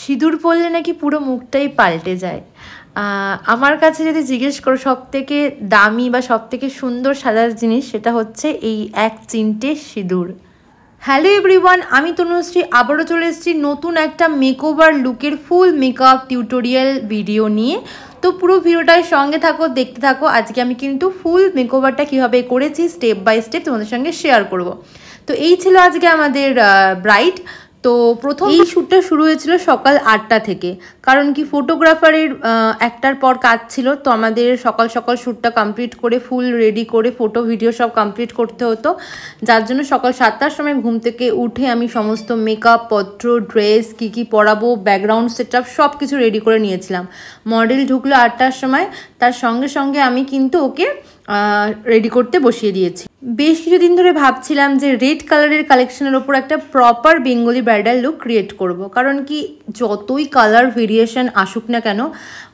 সিঁদুর পরলে নাকি পুরো মুখটাই পাল্টে যায়। আমার কাছে যদি জিজ্ঞেস করো সবথেকে দামি বা সবথেকে সুন্দর সাজার জিনিস, সেটা হচ্ছে এই এক চিমটে সিঁদুর। হ্যালো এভরিওয়ান, আমি তনুশ্রী আবারও চলে এসেছি নতুন একটা মেকওভার লুকের ফুল মেকআপ টিউটোরিয়াল ভিডিও নিয়ে। তো পুরো ভিডিওটার সঙ্গে থাকো, দেখতে থাকো। আজকে আমি কিন্তু ফুল মেকওভারটা কীভাবে করেছি স্টেপ বাই স্টেপ তোমাদের সঙ্গে শেয়ার করব। তো এই ছিল আজকে আমাদের ব্রাইড। তো প্রথম এই শ্যুটটা শুরু হয়েছিল সকাল 8টা থেকে, কারণ কি ফটোগ্রাফারের একটার পর কাজ ছিল, তো আমাদের সকাল সকাল শ্যুটটা কমপ্লিট করে ফুল রেডি করে ফটো ভিডিও সব কমপ্লিট করতে হতো। যার জন্য সকাল 7টার সময় ঘুম থেকে উঠে আমি সমস্ত মেকআপ পত্র, ড্রেস কী কী পরাবো, ব্যাকগ্রাউন্ড সেটআপ সব কিছু রেডি করে নিয়েছিলাম। মডেল ঢুকলো 8টার সময়, তার সঙ্গে সঙ্গে আমি কিন্তু ওকে রেডি করতে বসিয়ে দিয়েছি। বেশ কিছুদিন ধরে ভাবছিলাম যে রেড কালারের কালেকশনের ওপর একটা proper Bengali bridal look create করব, কারণ কি যতই কালার ভেরিয়েশন আসুক না কেন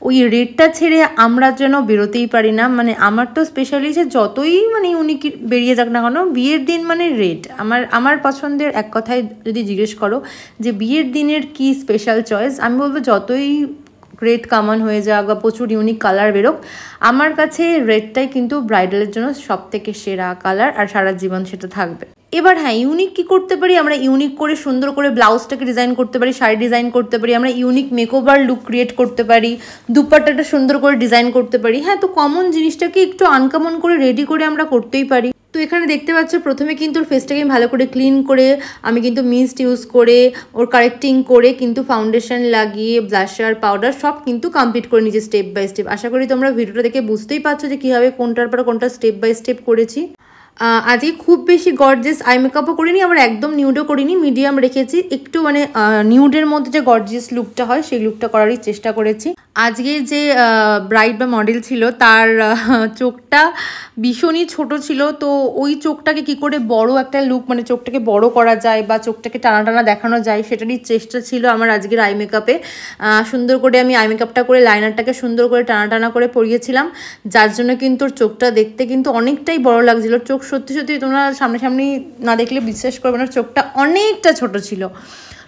ওই রেডটা ছেড়ে আমরা যেন বেরোতেই পারি না। মানে আমার তো স্পেশালি যে যতই মানে ইউনিক বেরিয়ে যাক না কেন, বিয়ের দিন মানে রেড আমার পছন্দের। এক কথায় যদি জিজ্ঞেস করো যে বিয়ের দিনের কি স্পেশাল চয়েস, আমি বলবো যতই রেড কমন হয়ে যাক বা প্রচুর ইউনিক কালার বেরোক, আমার কাছে রেডটাই কিন্তু ব্রাইডালের জন্য সব থেকে সেরা কালার, আর সারা জীবন সেটা থাকবে। এবার হ্যাঁ, ইউনিক কি করতে পারি আমরা? ইউনিক করে সুন্দর করে ব্লাউজটাকে ডিজাইন করতে পারি, শাড়ি ডিজাইন করতে পারি, আমরা ইউনিক মেকওভার লুক ক্রিয়েট করতে পারি, দুপাট্টাটা সুন্দর করে ডিজাইন করতে পারি। হ্যাঁ, তো কমন জিনিসটাকে একটু আনকমন করে রেডি করে আমরা করতেই পারি। তো এখানে দেখতে পাচ্ছ প্রথমে কিন্তু ওর ফেসটাকে ভালো করে ক্লিন করে আমি কিন্তু মিস্ট ইউজ করে ওর কারেক্টিং করে কিন্তু ফাউন্ডেশন লাগিয়ে ব্লাশার পাউডার সব কিন্তু কমপ্লিট করে নিয়েছি স্টেপ বাই স্টেপ। আশা করি তোমরা ভিডিওটা দেখে বুঝতেই পারছো যে কীভাবে কোনটার পর কোনটা স্টেপ বাই স্টেপ করেছি। আজকে খুব বেশি গর্জিয়াস আই মেকআপও করিনি, আবার একদম নিউডও করিনি, মিডিয়াম রেখেছি। একটু মানে নিউডের মধ্যে যে গর্জিয়াস লুকটা হয় সেই লুকটা করারই চেষ্টা করেছি। আজকে যে ব্রাইড বা মডেল ছিল তার চোখটা ভীষণই ছোট ছিল, তো ওই চোখটাকে কি করে বড় একটা লুক মানে চোখটাকে বড় করা যায় বা চোখটাকে টানা টানা দেখানো যায় সেটারই চেষ্টা ছিল আমার আজকের আই মেকআপে। সুন্দর করে আমি আই মেকআপটা করে লাইনারটাকে সুন্দর করে টানা টানা করে পরিয়েছিলাম, যার জন্য কিন্তু ওর চোখটা দেখতে কিন্তু অনেকটাই বড় লাগছিল। চোখ সত্যি সত্যি তোমরা সামনাসামনি না দেখলে বিশ্বাস করবে না, চোখটা অনেকটা ছোট ছিল।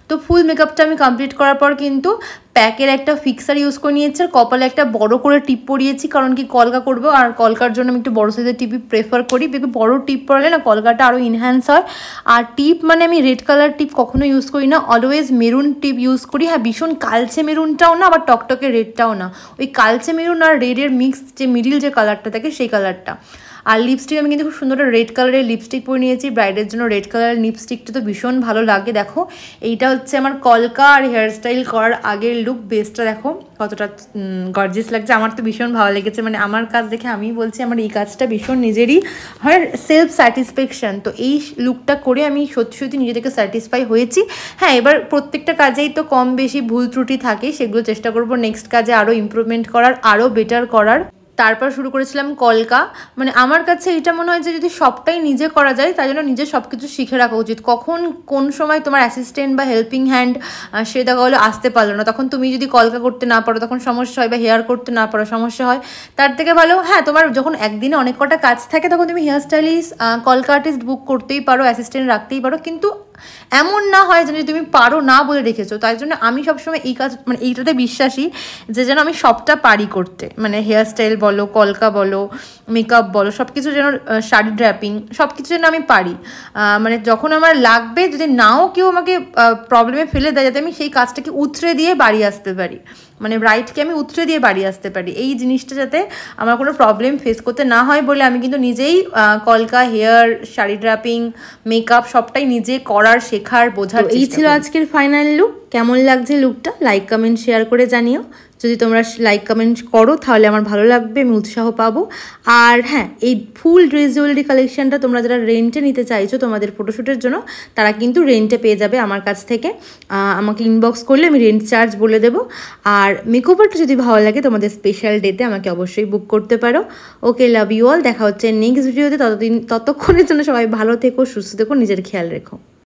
তো ফুল মেকআপটা আমি কমপ্লিট করার পর কিন্তু প্যাকের একটা ফিক্সার ইউজ করে নিয়েছি, আর কপালে একটা বড় করে টিপ পরিয়েছি, কারণ কি কলকা করবো, আর কলকার জন্য আমি একটু বড় সাইজের টিপই প্রেফার করি, বিকজ বড় টিপ পরালে না কলকাটা আরও ইনহ্যান্স হয়। আর টিপ মানে আমি রেড কালার টিপ কখনো ইউজ করি না, অলওয়েজ মেরুন টিপ ইউজ করি। হ্যাঁ, ভীষণ কালচে মেরুনটাও না, আবার টকটকে রেডটাও না, ওই কালচে মেরুন আর রেডের মিক্স যে মিডিল যে কালারটা থাকে সেই কালারটা। আর লিপস্টিক আমি কিন্তু খুব সুন্দর একটা রেড কালারের লিপস্টিক পরে নিয়েছি। ব্রাইডের জন্য রেড কালারের লিপস্টিকটা তো ভীষণ ভালো লাগে। দেখো এইটা হচ্ছে আমার কলকা আর হেয়ারস্টাইল করার আগের লুক। বেসটা দেখো কতটা গর্জিয়াস লাগছে, আমার তো ভীষণ ভালো লেগেছে। মানে আমার কাজ দেখে আমি বলছি আমার এই কাজটা ভীষণ নিজেরই হয় সেলফ স্যাটিসফ্যাকশান। তো এই লুকটা করে আমি সত্যি সত্যি নিজে থেকে স্যাটিসফাই হয়েছি। হ্যাঁ, এবার প্রত্যেকটা কাজেই তো কম বেশি ভুল ত্রুটি থাকে, সেগুলো চেষ্টা করবো নেক্সট কাজে আরও ইমপ্রুভমেন্ট করার, আরও বেটার করার। তারপর শুরু করেছিলাম কলকা। মানে আমার কাছে এটা মনে হয় যে যদি সবটাই নিজে করা যায় তাই জন্য নিজে সব কিছু শিখে রাখা উচিত। কখন কোন সময় তোমার অ্যাসিস্ট্যান্ট বা হেল্পিং হ্যান্ড সে দেখা হলো আসতে পারলো না, তখন তুমি যদি কলকা করতে না পারো তখন সমস্যা হয়, বা হেয়ার করতে না পারো সমস্যা হয়। তার থেকে ভালো হ্যাঁ, তোমার যখন একদিনে অনেক কটা কাজ থাকে তখন তুমি হেয়ার স্টাইলিস্ট, কলকা আর্টিস্ট বুক করতেই পারো, অ্যাসিস্ট্যান্ট রাখতেই পারো, কিন্তু এমন না হয় যেন তুমি পারো না বলে রেখেছো। তাই জন্য আমি সবসময় এই কাজ মানে এইটাতে বিশ্বাসী যে যেন আমি সবটা পারি করতে, মানে হেয়ার স্টাইল বলো, কলকা বলো, মেকআপ বলো, সব কিছু যেন, শাড়ি ড্র্যাপিং সব কিছু যেন আমি পারি। মানে যখন আমার লাগবে, যদি নাও কেউ আমাকে প্রবলেমে ফেলে দেয়, যাতে আমি সেই কাজটাকে উতরে দিয়ে বাড়ি আসতে পারি, মানে ব্রাইডকে আমি উতরে দিয়ে বাড়ি আসতে পারি, এই জিনিসটা যাতে আমার কোনো প্রবলেম ফেস করতে না হয় বলে আমি কিন্তু নিজেই কলকা, হেয়ার, শাড়ি ড্র্যাপিং, মেকআপ সবটাই নিজে করার, শেখার, বোঝার। এই ছিল আজকের ফাইনাল লুক। কেমন লাগছে লুকটা লাইক কমেন্ট শেয়ার করে জানিও। যদি তোমরা লাইক কমেন্ট করো তাহলে আমার ভালো লাগবে, আমি উৎসাহ পাবো। আর হ্যাঁ, এই ফুল ড্রেস জুয়েলারি কালেকশানটা তোমরা যারা রেন্টে নিতে চাইছো তোমাদের ফটোশ্যুটের জন্য, তারা কিন্তু রেন্টে পেয়ে যাবে আমার কাছ থেকে। আমাকে ইনবক্স করলে আমি রেন্ট চার্জ বলে দেবো। আর মেকওভারটা যদি ভালো লাগে তোমাদের স্পেশাল ডেতে আমাকে অবশ্যই বুক করতে পারো। ওকে, লাভ ইউ অল। দেখা হচ্ছে নেক্সট ভিডিওতে। ততক্ষণের জন্য সবাই ভালো থেকো, সুস্থ থেকো, নিজের খেয়াল রেখো।